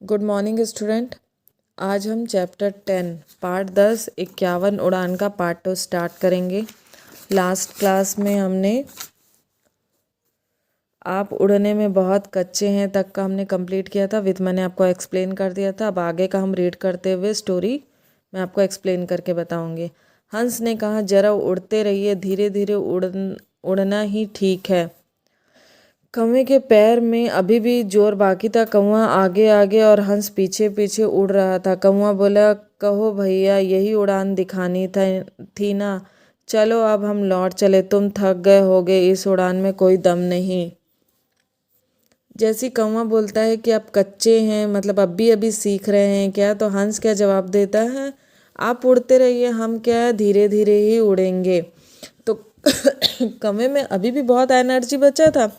Good morning student. आज हम chapter 10 part 10 51 उड़ान का पार्ट 2 स्टार्ट करेंगे। लास्ट क्लास में हमने आप उड़ने में बहुत कच्चे हैं तक का हमने कंप्लीट किया था। विद मैंने आपको एक्सप्लेन कर दिया था। अब आगे का हम रीड करते हुए स्टोरी मैं आपको एक्सप्लेन करके बताऊंगी। हंस ने कहा, जरा उड़ते रहिए, धीरे धीरे उड़ना ही ठीक है। कौवे के पैर में अभी भी जोर बाकी था। कौवा आगे आगे और हंस पीछे पीछे उड़ रहा था। कौवा बोला, कहो भैया, यही उड़ान दिखानी थी ना। चलो अब हम लौट चले, तुम थक गए होगे, इस उड़ान में कोई दम नहीं। जैसी कौवा बोलता है कि आप कच्चे हैं, मतलब अभी अभी सीख रहे हैं क्या, तो हंस क्या जवाब देता है, आप उड़ते रहिए, हम क्या है धीरे धीरे ही उड़ेंगे। तो कौवे में अभी भी बहुत एनर्जी बचा था,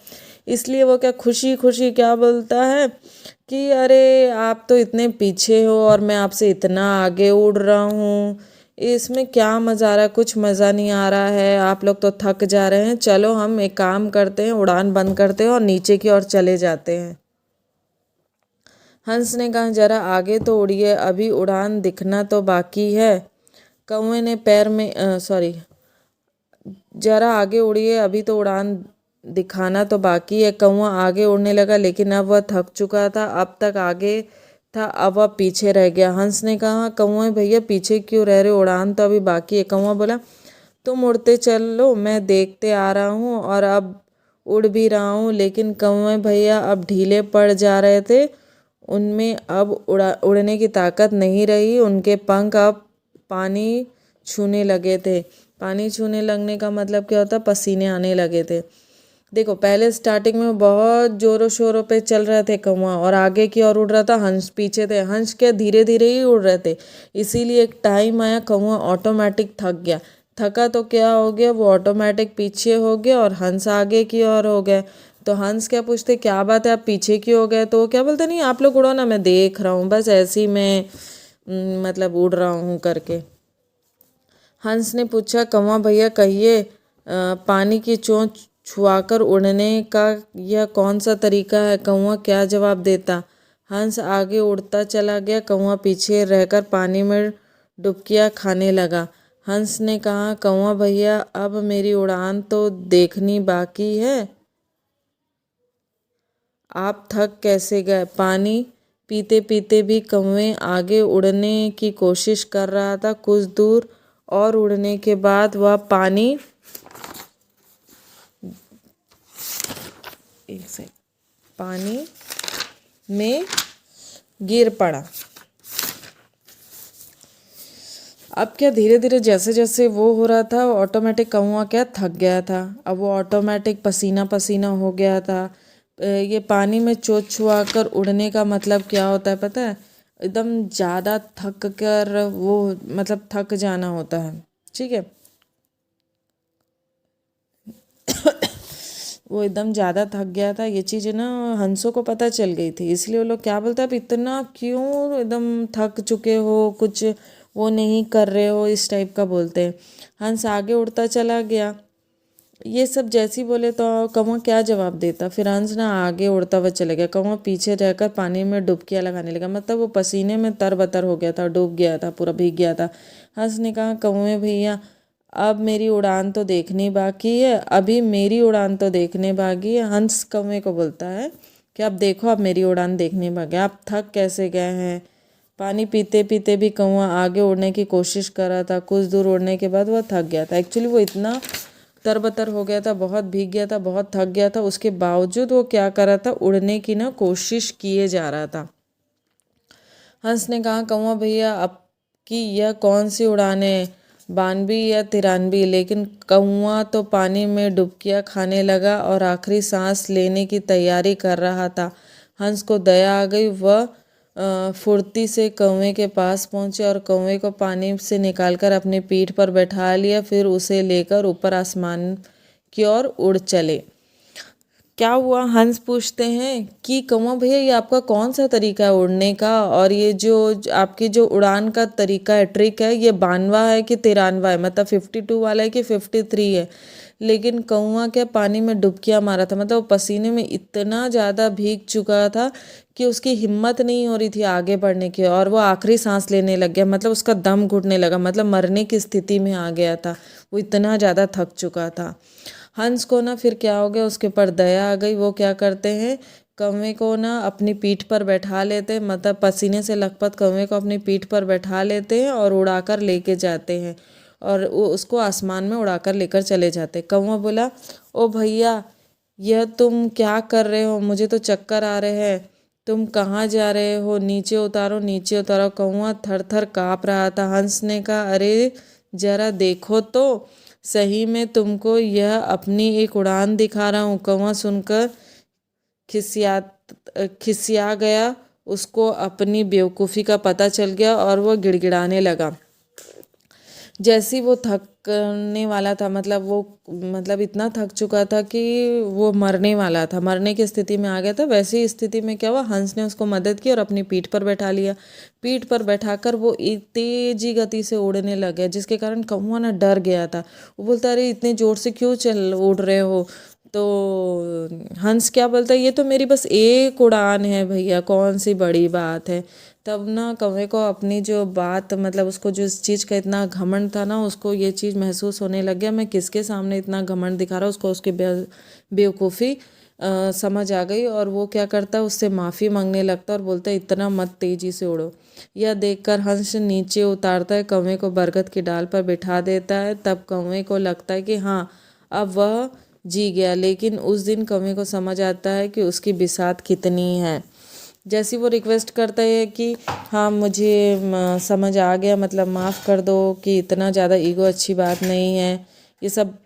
इसलिए वो क्या खुशी खुशी क्या बोलता है कि अरे आप तो इतने पीछे हो और मैं आपसे इतना आगे उड़ रहा हूँ, इसमें क्या मज़ा आ रहा है, कुछ मज़ा नहीं आ रहा है, आप लोग तो थक जा रहे हैं। चलो हम एक काम करते हैं, उड़ान बंद करते हैं और नीचे की ओर चले जाते हैं। हंस ने कहा, जरा आगे तो उड़िए, अभी उड़ान दिखना तो बाकी है। कौवे ने पैर में सॉरी जरा आगे उड़िए, अभी तो उड़ान दिखाना तो बाकी है। कौवा आगे उड़ने लगा, लेकिन अब वह थक चुका था। अब तक आगे था, अब वह पीछे रह गया। हंस ने कहा, कौवे भैया पीछे क्यों रह रहे, उड़ान तो अभी बाकी है। कौवा बोला, तुम उड़ते चलो, मैं देखते आ रहा हूँ और अब उड़ भी रहा हूँ। लेकिन कौवे भैया अब ढीले पड़ जा रहे थे, उनमें अब उड़ने की ताकत नहीं रही। उनके पंख अब पानी छूने लगे थे। पानी छूने लगने का मतलब क्या होता, पसीने आने लगे थे। देखो, पहले स्टार्टिंग में बहुत जोरों शोरों पे चल रहे थे कौवा और आगे की ओर उड़ रहा था, हंस पीछे थे। हंस क्या धीरे धीरे ही उड़ रहे थे, इसीलिए एक टाइम आया कौवा ऑटोमेटिक थक गया। थका तो क्या हो गया, वो ऑटोमेटिक पीछे हो गया और हंस आगे की ओर हो गए। तो हंस क्या पूछते, क्या बात है आप पीछे क्यों हो गए, तो वो क्या बोलते, नहीं आप लोग उड़ो ना, मैं देख रहा हूँ, बस ऐसे ही मैं मतलब उड़ रहा हूँ करके। हंस ने पूछा, कौवा भैया कहिए, पानी की चोंच छुआकर उड़ने का यह कौन सा तरीका है। कौवा क्या जवाब देता। हंस आगे उड़ता चला गया, कौवा पीछे रहकर पानी में डुबकियां खाने लगा। हंस ने कहा, कौवा भैया अब मेरी उड़ान तो देखनी बाकी है, आप थक कैसे गए। पानी पीते पीते भी कौवे आगे उड़ने की कोशिश कर रहा था। कुछ दूर और उड़ने के बाद वह पानी पानी में गिर पड़ा। अब क्या धीरे धीरे जैसे जैसे वो हो रहा था, ऑटोमेटिक कौवा क्या थक गया था। अब वो ऑटोमेटिक पसीना पसीना हो गया था। ये पानी में चोट छुआ कर उड़ने का मतलब क्या होता है पता है, एकदम ज़्यादा थक कर वो मतलब थक जाना होता है, ठीक है। वो एकदम ज़्यादा थक गया था, ये चीज़ ना हंसों को पता चल गई थी, इसलिए वो लोग क्या बोलते हैं, आप इतना क्यों एकदम थक चुके हो, कुछ वो नहीं कर रहे हो, इस टाइप का बोलते हैं। हंस आगे उड़ता चला गया। ये सब जैसी बोले तो कौवा क्या जवाब देता। फिर हंस ना आगे उड़ता हुआ चले गया, कौवा पीछे रहकर पानी में डुबकियां लगाने लगा। मतलब वो पसीने में तरबतर हो गया था, डूब गया था, पूरा भीग गया था। हंस ने कहा, कौवे भैया अब मेरी उड़ान तो देखनी बाकी है, अभी मेरी उड़ान तो देखने बाकी है। हंस कौवे को बोलता है कि अब देखो, अब मेरी उड़ान देखने बाकी है, आप थक कैसे गए हैं। पानी पीते पीते भी कौवा आगे उड़ने की कोशिश कर रहा था। कुछ दूर उड़ने के बाद वह थक गया था। एक्चुअली वो इतना तरबतर हो गया था, बहुत भीग गया था, बहुत थक गया था, उसके बावजूद वो क्या कर रहा था, उड़ने की ना कोशिश किए जा रहा था। हंस ने कहा, कौवा भैया अब की यह कौन सी उड़ान है, 92 या 93। लेकिन कौवा तो पानी में डुबकियां खाने लगा और आखिरी सांस लेने की तैयारी कर रहा था। हंस को दया आ गई, वह फुर्ती से कौवे के पास पहुंचे और कौवे को पानी से निकालकर अपनी पीठ पर बैठा लिया। फिर उसे लेकर ऊपर आसमान की ओर उड़ चले। क्या हुआ, हंस पूछते हैं कि कौवा भैया ये आपका कौन सा तरीका है उड़ने का, और ये जो आपकी जो उड़ान का तरीका है, ट्रिक है, ये 92 है कि 93 है, मतलब 52 वाला है कि 53 है। लेकिन कौवा क्या पानी में डुबकियां मारा था, मतलब वो पसीने में इतना ज़्यादा भीग चुका था कि उसकी हिम्मत नहीं हो रही थी आगे बढ़ने की, और वो आखिरी सांस लेने लग गया, मतलब उसका दम घुटने लगा, मतलब मरने की स्थिति में आ गया था, वो इतना ज़्यादा थक चुका था। हंस को ना फिर क्या हो गया, उसके ऊपर दया आ गई। वो क्या करते हैं, कौवे को ना अपनी पीठ पर बैठा लेते हैं, मतलब पसीने से लथपथ कौवे को अपनी पीठ पर बैठा लेते हैं और उड़ाकर लेके जाते हैं, और वो उसको आसमान में उड़ाकर लेकर चले जाते हैं। कौवा बोला, ओ भैया, यह तुम क्या कर रहे हो, मुझे तो चक्कर आ रहे हैं, तुम कहाँ जा रहे हो, नीचे उतारो नीचे उतारो। कौवा थर थर काँप रहा था। हंस ने कहा, अरे जरा देखो तो सही में तुमको यह अपनी एक उड़ान दिखा रहा हूँ। कौवा सुनकर खिसिया खिसिया गया, उसको अपनी बेवकूफ़ी का पता चल गया और वो गिड़गिड़ाने लगा। जैसी वो थकने वाला था, मतलब वो मतलब इतना थक चुका था कि वो मरने वाला था, मरने की स्थिति में आ गया था, वैसी स्थिति में क्या हुआ, हंस ने उसको मदद की और अपनी पीठ पर बैठा लिया। पीठ पर बैठाकर वो तेजी गति से उड़ने लग गया, जिसके कारण कौवा ना डर गया था। वो बोलता, अरे इतने ज़ोर से क्यों चल उड़ रहे हो। तो हंस क्या बोलता है, ये तो मेरी बस एक उड़ान है भैया, कौन सी बड़ी बात है। तब ना कौवे को अपनी जो बात, मतलब उसको जो इस चीज़ का इतना घमंड था ना, उसको ये चीज़ महसूस होने लग गया, मैं किसके सामने इतना घमंड दिखा रहा हूँ। उसको उसकी बेवकूफ़ी समझ आ गई, और वो क्या करता है, उससे माफ़ी मांगने लगता है और बोलता है, इतना मत तेज़ी से उड़ो। यह देखकर हंस नीचे उतारता है, कौवे को बरगद की डाल पर बिठा देता है। तब कौवे को लगता है कि हाँ, अब वह जी गया। लेकिन उस दिन कौवे को समझ आता है कि उसकी बिसात कितनी है। जैसी वो रिक्वेस्ट करता है कि हाँ मुझे समझ आ गया, मतलब माफ़ कर दो, कि इतना ज़्यादा ईगो अच्छी बात नहीं है, ये सब।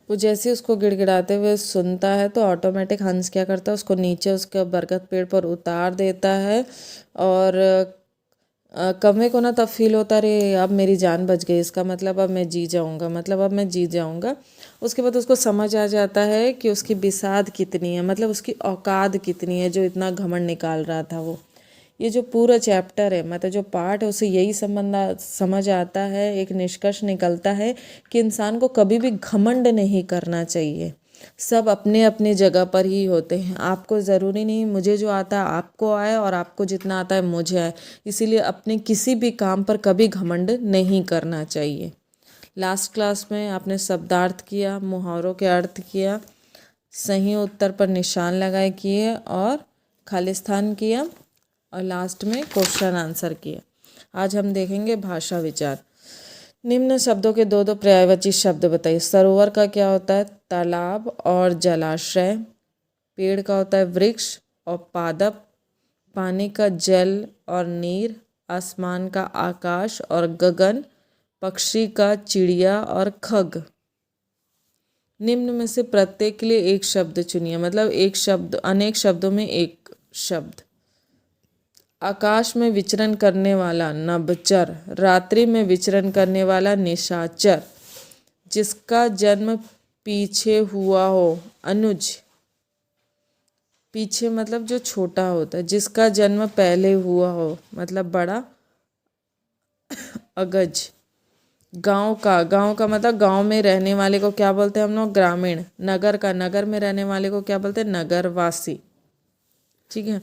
वो जैसे उसको गिड़गिड़ाते हुए सुनता है तो ऑटोमेटिक हंस क्या करता है, उसको नीचे उसके बरगद पेड़ पर उतार देता है। और कौवे को ना तब फील होता, रे अब मेरी जान बच गई, इसका मतलब अब मैं जी जाऊँगा, मतलब अब मैं जी जाऊँगा। उसके बाद उसको समझ आ जाता है कि उसकी बिसात कितनी है, मतलब उसकी औकात कितनी है, जो इतना घमंड निकाल रहा था वो। ये जो पूरा चैप्टर है, मतलब जो पार्ट है, उसे यही समझ आता है, एक निष्कर्ष निकलता है कि इंसान को कभी भी घमंड नहीं करना चाहिए। सब अपने अपने जगह पर ही होते हैं। आपको ज़रूरी नहीं मुझे जो आता है आपको आए, और आपको जितना आता है मुझे आए। इसीलिए अपने किसी भी काम पर कभी घमंड नहीं करना चाहिए। लास्ट क्लास में आपने शब्दार्थ किया, मुहावरों के अर्थ किया, सही उत्तर पर निशान लगाए किए, और खालिस्तान किया, और लास्ट में क्वेश्चन आंसर किए। आज हम देखेंगे भाषा विचार। निम्न शब्दों के दो दो पर्यायवाची शब्द बताइए। सरोवर का क्या होता है, तालाब और जलाशय। पेड़ का होता है वृक्ष और पादप। पानी का जल और नीर। आसमान का आकाश और गगन। पक्षी का चिड़िया और खग। निम्न में से प्रत्येक के लिए एक शब्द चुनिए, मतलब एक शब्द, अनेक शब्दों में एक शब्द। आकाश में विचरण करने वाला नभचर। रात्रि में विचरण करने वाला निशाचर। जिसका जन्म पीछे हुआ हो, अनुज। पीछे मतलब जो छोटा होता है। जिसका जन्म पहले हुआ हो, मतलब बड़ा, अगज। गांव का मतलब गांव में रहने वाले को क्या बोलते हैं हम लोग, ग्रामीण। नगर में रहने वाले को क्या बोलते हैं, नगरवासी। ठीक है।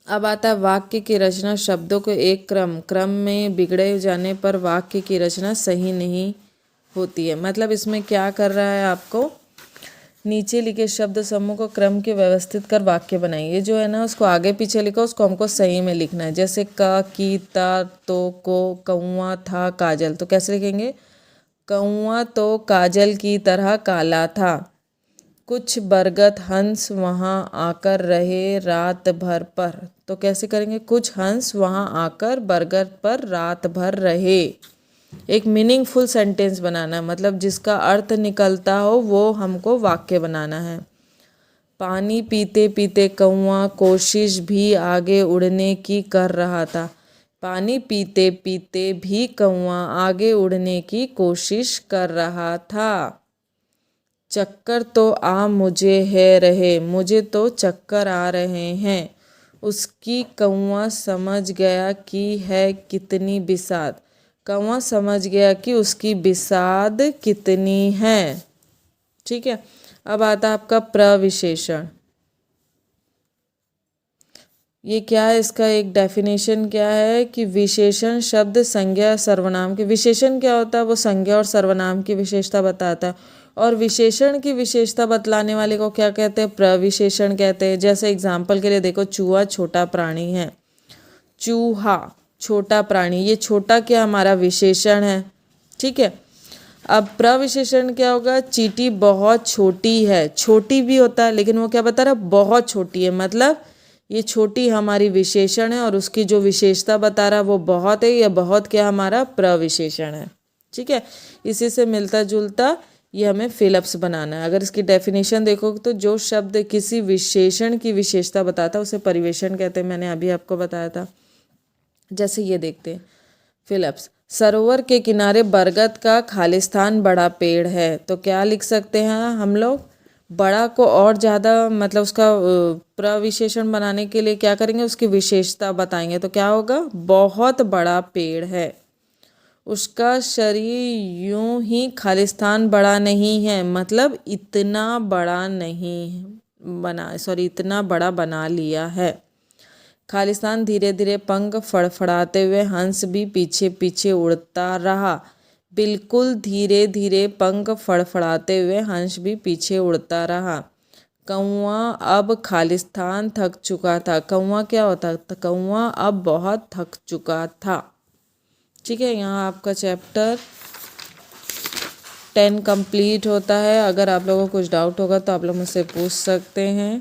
अब आता है वाक्य की रचना। शब्दों को एक क्रम में बिगड़े जाने पर वाक्य की रचना सही नहीं होती है। मतलब इसमें क्या कर रहा है, आपको नीचे लिखे शब्द समूह को क्रम के व्यवस्थित कर वाक्य बनाइए। ये जो है ना, उसको आगे पीछे लिखो, उसको हमको सही में लिखना है। जैसे का, की, ता, तो, को, कौआ, था, काजल। तो कैसे लिखेंगे, कौआ तो काजल की तरह काला था। कुछ बरगद हंस वहाँ आकर रहे रात भर पर। तो कैसे करेंगे, कुछ हंस वहाँ आकर बरगद पर रात भर रहे। एक मीनिंगफुल सेंटेंस बनाना है, मतलब जिसका अर्थ निकलता हो वो हमको वाक्य बनाना है। पानी पीते पीते कौआ कोशिश भी आगे उड़ने की कर रहा था। पानी पीते पीते भी कौआ आगे उड़ने की कोशिश कर रहा था। चक्कर तो आ मुझे है रहे, मुझे तो चक्कर आ रहे हैं। उसकी कौआ समझ गया कि है कितनी बिसात। कौआ समझ गया कि उसकी बिसात कितनी है। ठीक है। अब आता है आपका प्रविशेषण। ये क्या है, इसका एक डेफिनेशन क्या है कि विशेषण शब्द संज्ञा सर्वनाम के, विशेषण क्या होता है, वो संज्ञा और सर्वनाम की विशेषता बताता है, और विशेषण की विशेषता बतलाने वाले को क्या कहते हैं, प्रविशेषण कहते हैं। जैसे एग्जाम्पल के लिए देखो, चूहा छोटा प्राणी है, चूहा छोटा प्राणी, ये छोटा क्या हमारा विशेषण है, ठीक है। अब प्रविशेषण क्या होगा, चींटी बहुत छोटी है, छोटी भी होता है लेकिन वो क्या बता रहा है, बहुत छोटी है, मतलब ये छोटी हमारी विशेषण है और उसकी जो विशेषता बता रहा है वो बहुत है, या बहुत क्या हमारा प्रविशेषण है, ठीक है। इसी से मिलता जुलता ये हमें फिलअप्स बनाना है। अगर इसकी डेफिनेशन देखोगे तो जो शब्द किसी विशेषण की विशेषता बताता है उसे परिवेशन कहते हैं, मैंने अभी आपको बताया था। जैसे ये देखते हैं फिलअप्स, सरोवर के किनारे बरगद का खालिस्तान बड़ा पेड़ है, तो क्या लिख सकते हैं हम लोग, बड़ा को और ज़्यादा मतलब उसका प्रविशेषण बनाने के लिए क्या करेंगे, उसकी विशेषता बताएंगे, तो क्या होगा, बहुत बड़ा पेड़ है, उसका शरीर यूं ही खालिस्तान बड़ा नहीं है, मतलब इतना बड़ा नहीं बना, सॉरी इतना बड़ा बना लिया है। खालिस्तान धीरे धीरे पंख फड़फड़ाते हुए हंस भी पीछे पीछे उड़ता रहा, बिल्कुल धीरे धीरे पंख फड़फड़ाते हुए हंस भी पीछे उड़ता रहा। कौवा अब खालिस्तान थक चुका था, कौवा क्या होता था, कौवा अब बहुत थक चुका था, ठीक है। यहाँ आपका चैप्टर 10 कंप्लीट होता है। अगर आप लोगों को कुछ डाउट होगा तो आप लोग मुझसे पूछ सकते हैं,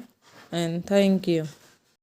एंड थैंक यू।